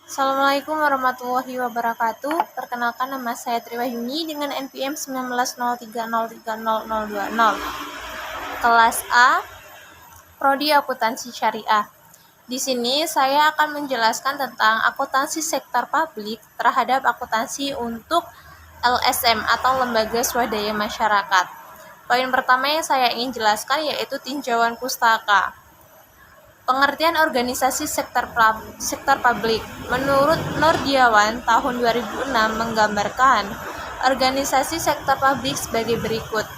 Assalamualaikum warahmatullahi wabarakatuh. Perkenalkan, nama saya Triwahyuni dengan NPM 1903030020. Kelas A, Prodi Akuntansi Syariah. Di sini saya akan menjelaskan tentang akuntansi sektor publik terhadap akuntansi untuk LSM atau Lembaga Swadaya Masyarakat. Poin pertama yang saya ingin jelaskan yaitu tinjauan pustaka. Pengertian organisasi sektor publik. Menurut Nordiawan tahun 2006 menggambarkan organisasi sektor publik sebagai berikut.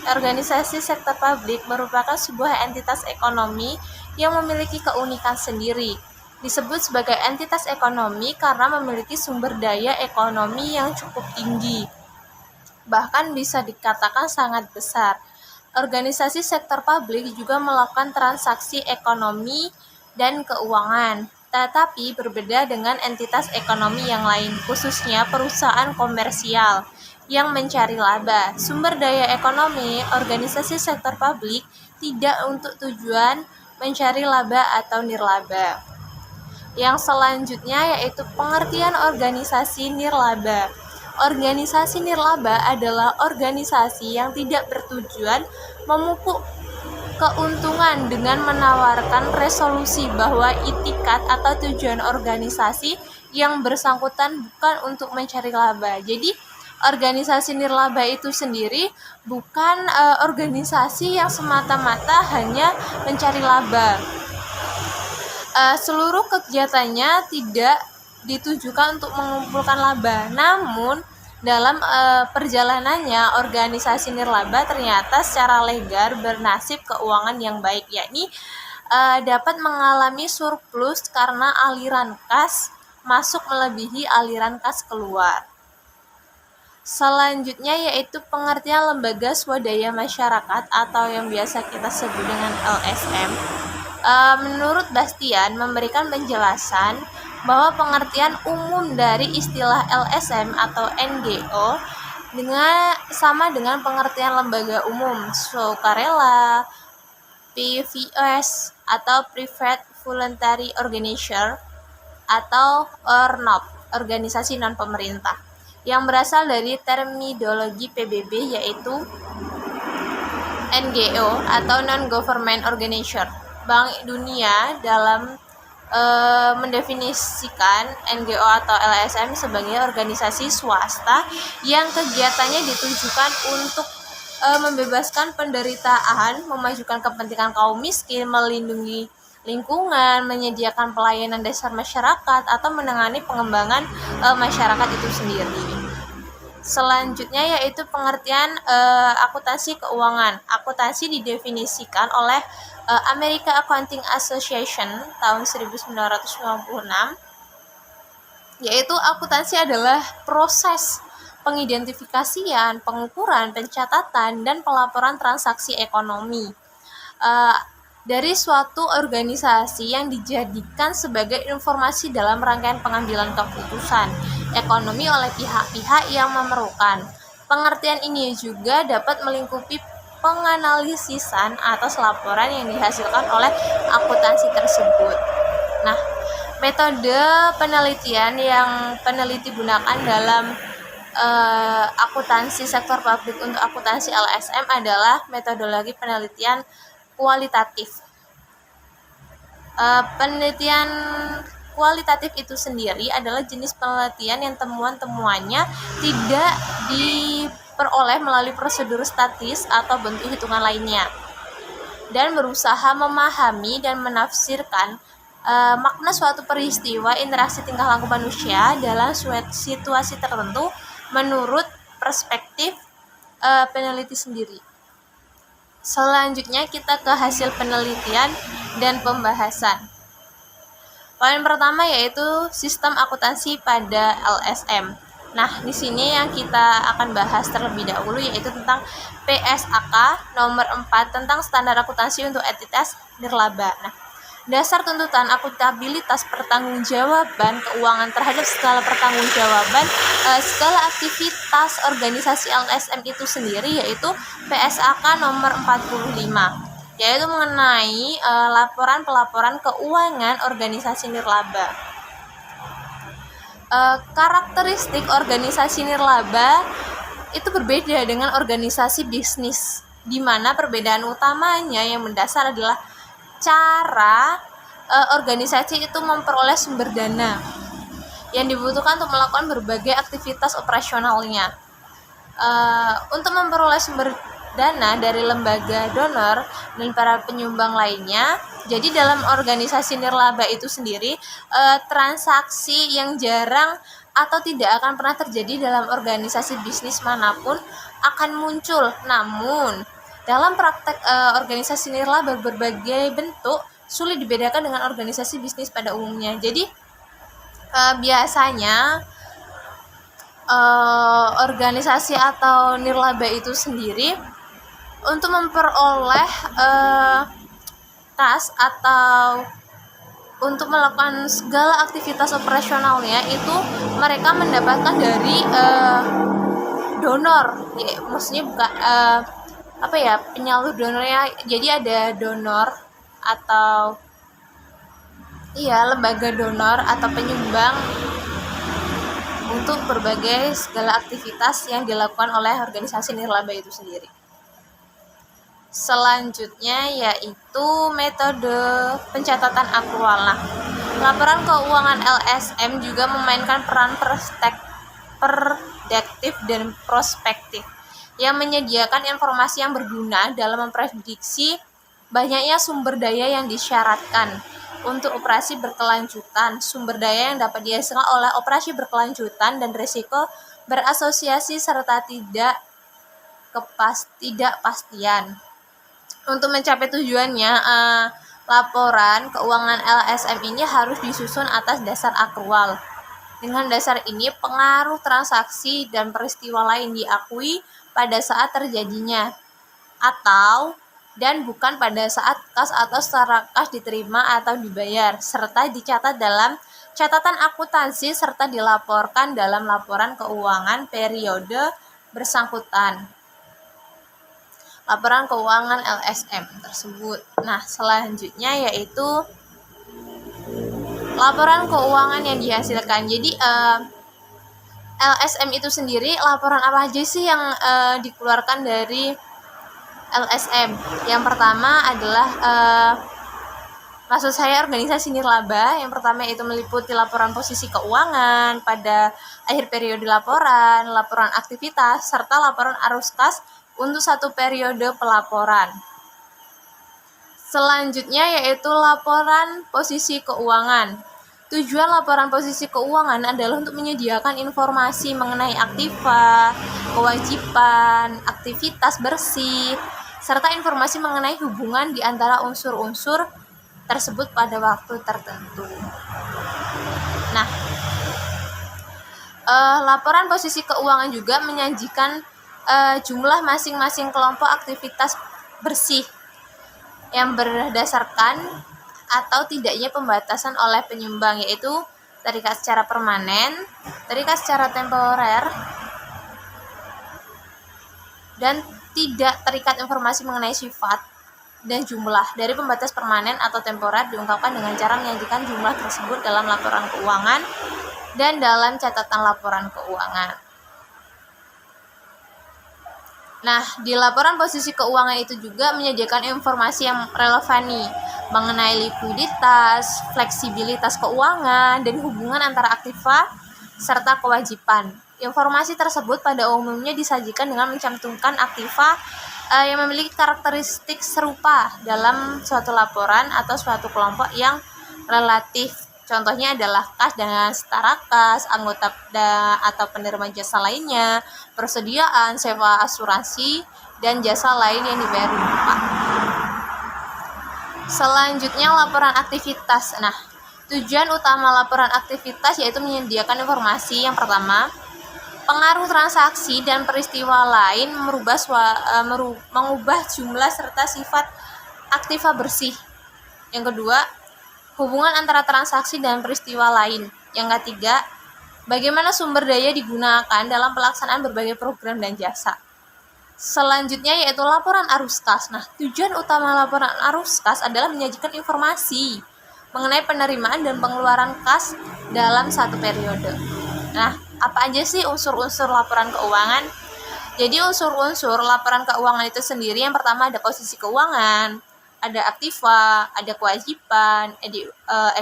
Organisasi sektor publik merupakan sebuah entitas ekonomi yang memiliki keunikan sendiri. Disebut sebagai entitas ekonomi karena memiliki sumber daya ekonomi yang cukup tinggi, bahkan bisa dikatakan sangat besar. Organisasi sektor publik juga melakukan transaksi ekonomi dan keuangan, tetapi berbeda dengan entitas ekonomi yang lain, khususnya perusahaan komersial yang mencari laba. Sumber daya ekonomi organisasi sektor publik tidak untuk tujuan mencari laba atau nirlaba. Yang selanjutnya yaitu pengertian organisasi nirlaba. Organisasi nirlaba adalah organisasi yang tidak bertujuan memupuk keuntungan dengan menawarkan resolusi bahwa itikat atau tujuan organisasi yang bersangkutan bukan untuk mencari laba. Jadi organisasi nirlaba itu sendiri bukan organisasi yang semata-mata hanya mencari laba. Seluruh kegiatannya tidak ditujukan untuk mengumpulkan laba, namun dalam perjalanannya organisasi nirlaba ternyata secara legal bernasib keuangan yang baik, yakni dapat mengalami surplus karena aliran kas masuk melebihi aliran kas keluar. Selanjutnya yaitu pengertian lembaga swadaya masyarakat atau yang biasa kita sebut dengan LSM. Menurut Bastian memberikan penjelasan bahwa pengertian umum dari istilah LSM atau NGO sama dengan pengertian lembaga umum, sukarela, PVOS atau Private Voluntary Organization atau ORNOP, organisasi non-pemerintah, yang berasal dari terminologi PBB yaitu NGO atau Non-Government Organization. Bank Dunia dalam mendefinisikan NGO atau LSM sebagai organisasi swasta yang kegiatannya ditujukan untuk membebaskan penderitaan, memajukan kepentingan kaum miskin, melindungi lingkungan, menyediakan pelayanan dasar masyarakat, atau menangani pengembangan masyarakat itu sendiri. Selanjutnya yaitu pengertian akuntansi keuangan. Akuntansi didefinisikan oleh American Accounting Association tahun 1996, yaitu akuntansi adalah proses pengidentifikasian, pengukuran, pencatatan, dan pelaporan transaksi ekonomi dari suatu organisasi yang dijadikan sebagai informasi dalam rangkaian pengambilan keputusan ekonomi oleh pihak-pihak yang memerlukan. Pengertian ini juga dapat melingkupi penganalisisan atas laporan yang dihasilkan oleh akuntansi tersebut. Nah, metode penelitian yang peneliti gunakan dalam akuntansi sektor publik untuk akuntansi LSM adalah metodologi penelitian kualitatif. Penelitian kualitatif itu sendiri adalah jenis penelitian yang temuan-temuannya tidak diperoleh melalui prosedur statis atau bentuk hitungan lainnya, dan berusaha memahami dan menafsirkan makna suatu peristiwa interaksi tingkah laku manusia dalam situasi tertentu menurut perspektif peneliti sendiri. Selanjutnya kita ke hasil penelitian dan pembahasan. Poin pertama yaitu sistem akuntansi pada LSM. Nah, di sini yang kita akan bahas terlebih dahulu yaitu tentang PSAK nomor 4 tentang standar akuntansi untuk entitas nirlaba. Nah, dasar tuntutan akuntabilitas pertanggungjawaban keuangan terhadap skala pertanggungjawaban skala aktivitas organisasi LSM itu sendiri yaitu PSAK nomor 45. Yaitu mengenai laporan-pelaporan keuangan organisasi nirlaba. Karakteristik organisasi nirlaba itu berbeda dengan organisasi bisnis, di mana perbedaan utamanya yang mendasar adalah cara organisasi itu memperoleh sumber dana yang dibutuhkan untuk melakukan berbagai aktivitas operasionalnya. Untuk memperoleh sumber dana dari lembaga donor dan para penyumbang lainnya. Jadi dalam organisasi nirlaba itu sendiri, transaksi yang jarang atau tidak akan pernah terjadi dalam organisasi bisnis manapun akan muncul. Namun dalam praktek organisasi nirlaba berbagai bentuk sulit dibedakan dengan organisasi bisnis pada umumnya. Jadi biasanya organisasi atau nirlaba itu sendiri untuk memperoleh kas atau untuk melakukan segala aktivitas operasionalnya itu mereka mendapatkan dari donor, ya, maksudnya bukan penyalur donornya. Jadi ada donor atau lembaga donor atau penyumbang untuk berbagai segala aktivitas yang dilakukan oleh organisasi nirlaba itu sendiri. Selanjutnya yaitu metode pencatatan akrual. Nah, laporan keuangan LSM juga memainkan peran prediktif dan prospektif yang menyediakan informasi yang berguna dalam memprediksi banyaknya sumber daya yang disyaratkan untuk operasi berkelanjutan, sumber daya yang dapat dihasilkan oleh operasi berkelanjutan dan risiko berasosiasi serta ketidakpastian. Untuk mencapai tujuannya, laporan keuangan LSM ini harus disusun atas dasar akrual. Dengan dasar ini, pengaruh transaksi dan peristiwa lain diakui pada saat terjadinya dan bukan pada saat kas atau setara kas diterima atau dibayar, serta dicatat dalam catatan akuntansi serta dilaporkan dalam laporan keuangan periode bersangkutan. Laporan keuangan LSM tersebut. Nah, selanjutnya yaitu laporan keuangan yang dihasilkan. Jadi LSM itu sendiri, laporan apa aja sih yang dikeluarkan dari LSM? Yang pertama adalah maksud saya organisasi nirlaba. Yang pertama itu meliputi laporan posisi keuangan pada akhir periode laporan, laporan aktivitas, serta laporan arus kas untuk satu periode pelaporan. Selanjutnya yaitu laporan posisi keuangan. Tujuan laporan posisi keuangan adalah untuk menyediakan informasi mengenai aktiva, kewajiban, aktivitas bersih, serta informasi mengenai hubungan di antara unsur-unsur tersebut pada waktu tertentu. Nah, laporan posisi keuangan juga menyajikan jumlah masing-masing kelompok aktivitas bersih yang berdasarkan atau tidaknya pembatasan oleh penyumbang, yaitu terikat secara permanen, terikat secara temporer, dan tidak terikat informasi mengenai sifat dan jumlah dari pembatas permanen atau temporer diungkapkan dengan cara menyajikan jumlah tersebut dalam laporan keuangan dan dalam catatan laporan keuangan. Nah, di laporan posisi keuangan itu juga menyediakan informasi yang relevan nih mengenai likuiditas, fleksibilitas keuangan, dan hubungan antara aktiva serta kewajiban. Informasi tersebut pada umumnya disajikan dengan mencantumkan aktiva yang memiliki karakteristik serupa dalam suatu laporan atau suatu kelompok yang relatif. Contohnya adalah kas dengan setara kas, anggota atau penerima jasa lainnya, persediaan, sewa asuransi, dan jasa lain yang dibayar lupa. Selanjutnya laporan aktivitas. Nah, tujuan utama laporan aktivitas yaitu menyediakan informasi yang pertama, pengaruh transaksi dan peristiwa lain mengubah jumlah serta sifat aktiva bersih. Yang kedua, hubungan antara transaksi dan peristiwa lain. Yang ketiga, bagaimana sumber daya digunakan dalam pelaksanaan berbagai program dan jasa. Selanjutnya yaitu laporan arus kas. Nah, tujuan utama laporan arus kas adalah menyajikan informasi mengenai penerimaan dan pengeluaran kas dalam satu periode. Nah, apa aja sih unsur-unsur laporan keuangan? Jadi unsur-unsur laporan keuangan itu sendiri, yang pertama ada posisi keuangan, ada aktiva, ada kewajiban, ada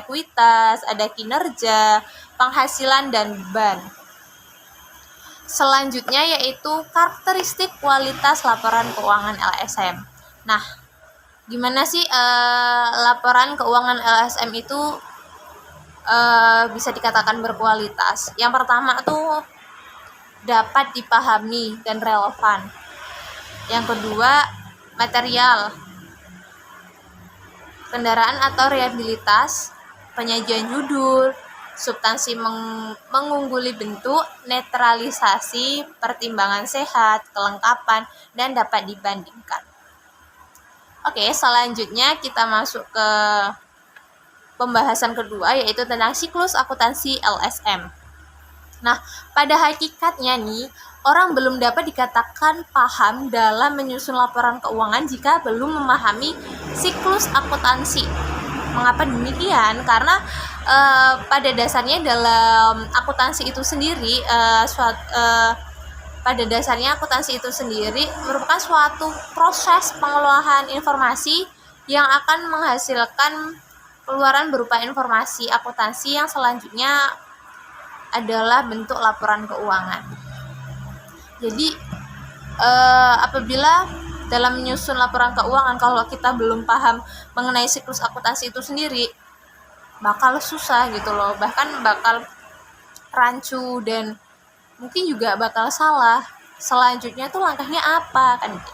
ekuitas, ada kinerja, penghasilan, dan beban. Selanjutnya yaitu karakteristik kualitas laporan keuangan LSM. Nah, gimana sih laporan keuangan LSM itu bisa dikatakan berkualitas? Yang pertama tuh dapat dipahami dan relevan. Yang kedua, material, kendaraan atau reliabilitas, penyajian judul, substansi mengungguli bentuk, netralisasi, pertimbangan sehat, kelengkapan, dan dapat dibandingkan. Oke, selanjutnya kita masuk ke pembahasan kedua, yaitu tentang siklus akuntansi LSM. Nah, pada hakikatnya nih, orang belum dapat dikatakan paham dalam menyusun laporan keuangan jika belum memahami siklus akuntansi. Mengapa demikian? Karena pada dasarnya dalam akuntansi itu sendiri, merupakan suatu proses pengelolaan informasi yang akan menghasilkan keluaran berupa informasi akuntansi yang selanjutnya adalah bentuk laporan keuangan. Jadi apabila dalam menyusun laporan keuangan, kalau kita belum paham mengenai siklus akuntansi itu sendiri, bakal susah gitu loh, bahkan bakal rancu dan mungkin juga bakal salah. Selanjutnya tuh langkahnya apa kan gitu.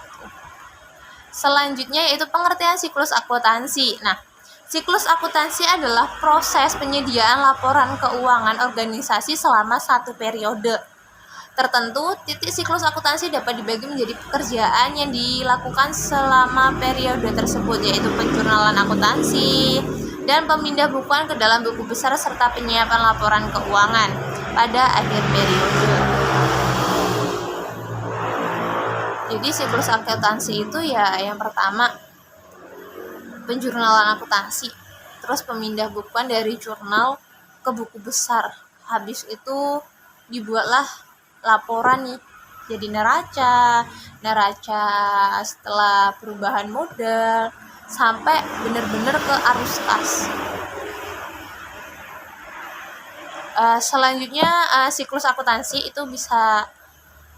Selanjutnya yaitu pengertian siklus akuntansi. Nah, siklus akuntansi adalah proses penyediaan laporan keuangan organisasi selama satu periode tertentu. Titik siklus akuntansi dapat dibagi menjadi pekerjaan yang dilakukan selama periode tersebut, yaitu penjurnalan akuntansi dan pemindahbukuan ke dalam buku besar serta penyiapan laporan keuangan pada akhir periode. Jadi siklus akuntansi itu ya yang pertama penjurnalan akuntansi, terus pemindah bukuan dari jurnal ke buku besar. Habis itu dibuatlah laporan nih, jadi neraca setelah perubahan modal sampai benar-benar ke arus kas. Selanjutnya siklus akuntansi itu bisa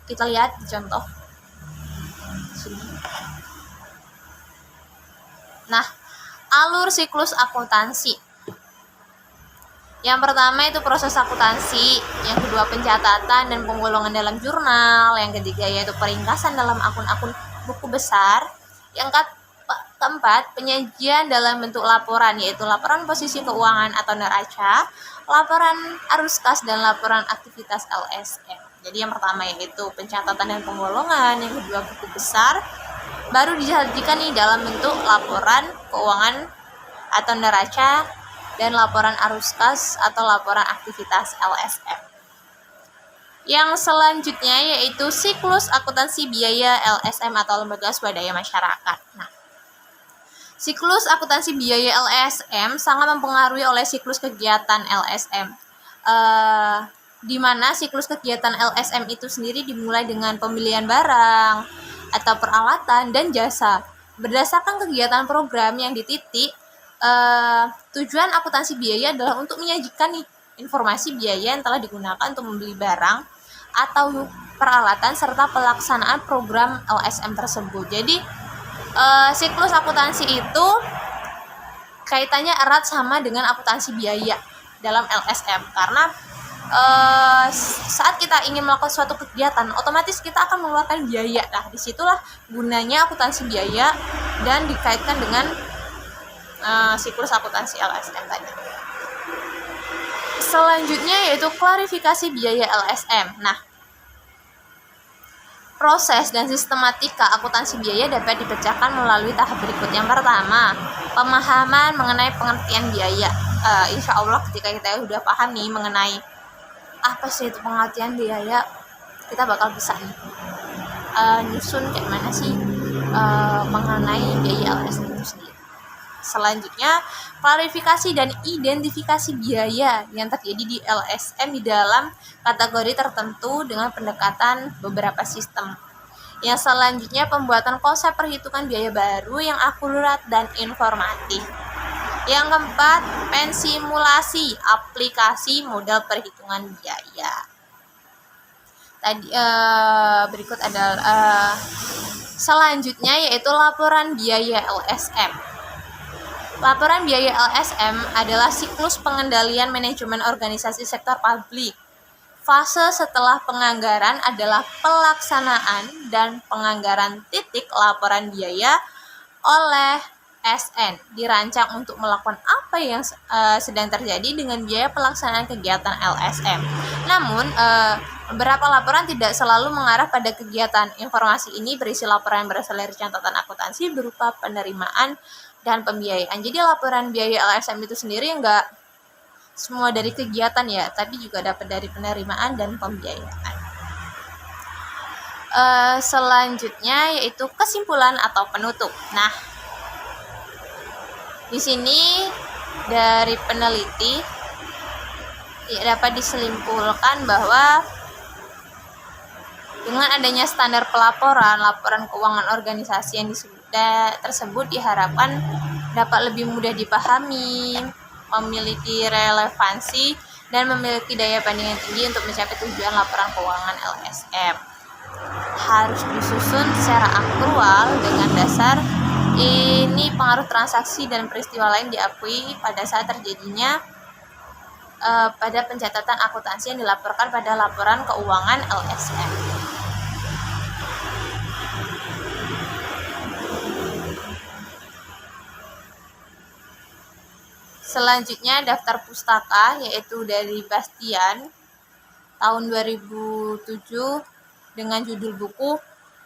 kita lihat di contoh sini. Nah, alur siklus akuntansi. Yang pertama itu proses akuntansi, yang kedua pencatatan dan penggolongan dalam jurnal, yang ketiga yaitu peringkasan dalam akun-akun buku besar, yang keempat penyajian dalam bentuk laporan, yaitu laporan posisi keuangan atau neraca, laporan arus kas, dan laporan aktivitas LSM. Jadi yang pertama yaitu pencatatan dan penggolongan, yang kedua buku besar, baru disajikan nih dalam bentuk laporan keuangan atau neraca, dan laporan arus kas atau laporan aktivitas LSM. Yang selanjutnya yaitu siklus akuntansi biaya LSM atau lembaga swadaya masyarakat. Nah, siklus akuntansi biaya LSM sangat mempengaruhi oleh siklus kegiatan LSM. Di mana siklus kegiatan LSM itu sendiri dimulai dengan pembelian barang atau peralatan dan jasa. Berdasarkan kegiatan program yang dititik, tujuan akuntansi biaya adalah untuk menyajikan nih informasi biaya yang telah digunakan untuk membeli barang atau peralatan serta pelaksanaan program LSM tersebut. Jadi siklus akuntansi itu kaitannya erat sama dengan akuntansi biaya dalam LSM, karena saat kita ingin melakukan suatu kegiatan, otomatis kita akan mengeluarkan biaya. Nah, disitulah gunanya akuntansi biaya dan dikaitkan dengan siklus akuntansi LSM tadi. Selanjutnya yaitu klarifikasi biaya LSM. Nah, proses dan sistematika akuntansi biaya dapat dipecahkan melalui tahap berikut. Yang pertama, pemahaman mengenai pengertian biaya. Insya Allah ketika kita sudah paham nih mengenai apa sih itu pengertian biaya, kita bakal bisa nih nyusun kayak mana sih mengenai biaya LSM itu sendiri. Selanjutnya, klarifikasi dan identifikasi biaya yang terjadi di LSM di dalam kategori tertentu dengan pendekatan beberapa sistem. Yang selanjutnya, pembuatan konsep perhitungan biaya baru yang akurat dan informatif. Yang keempat, pensimulasi aplikasi model perhitungan biaya. Tadi berikut adalah selanjutnya yaitu laporan biaya LSM. Laporan biaya LSM adalah siklus pengendalian manajemen organisasi sektor publik. Fase setelah penganggaran adalah pelaksanaan dan penganggaran titik laporan biaya oleh SN dirancang untuk melakukan apa yang sedang terjadi dengan biaya pelaksanaan kegiatan LSM. Namun, beberapa laporan tidak selalu mengarah pada kegiatan. Informasi ini berisi laporan yang berasal dari catatan akuntansi berupa penerimaan dan pembiayaan. Jadi laporan biaya LSM itu sendiri enggak semua dari kegiatan ya, tapi juga dapat dari penerimaan dan pembiayaan. Selanjutnya yaitu kesimpulan atau penutup. Nah, di sini dari peneliti dapat disimpulkan bahwa dengan adanya standar laporan keuangan organisasi yang tersebut diharapkan dapat lebih mudah dipahami, memiliki relevansi, dan memiliki daya banding yang tinggi untuk mencapai tujuan laporan keuangan LSM. Harus disusun secara aktual dengan dasar ini pengaruh transaksi dan peristiwa lain diakui pada saat terjadinya pada pencatatan akuntansi yang dilaporkan pada laporan keuangan LSM. Selanjutnya daftar pustaka yaitu dari Bastian tahun 2007 dengan judul buku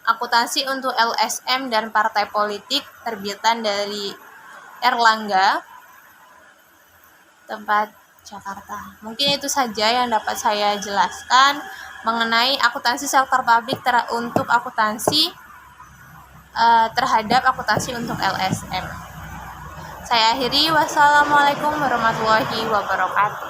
Akuntansi untuk LSM dan Partai Politik terbitan dari Erlangga, tempat Jakarta. Mungkin itu saja yang dapat saya jelaskan mengenai akuntansi sektor publik untuk akuntansi terhadap akuntansi untuk LSM. Saya akhiri, wassalamualaikum warahmatullahi wabarakatuh.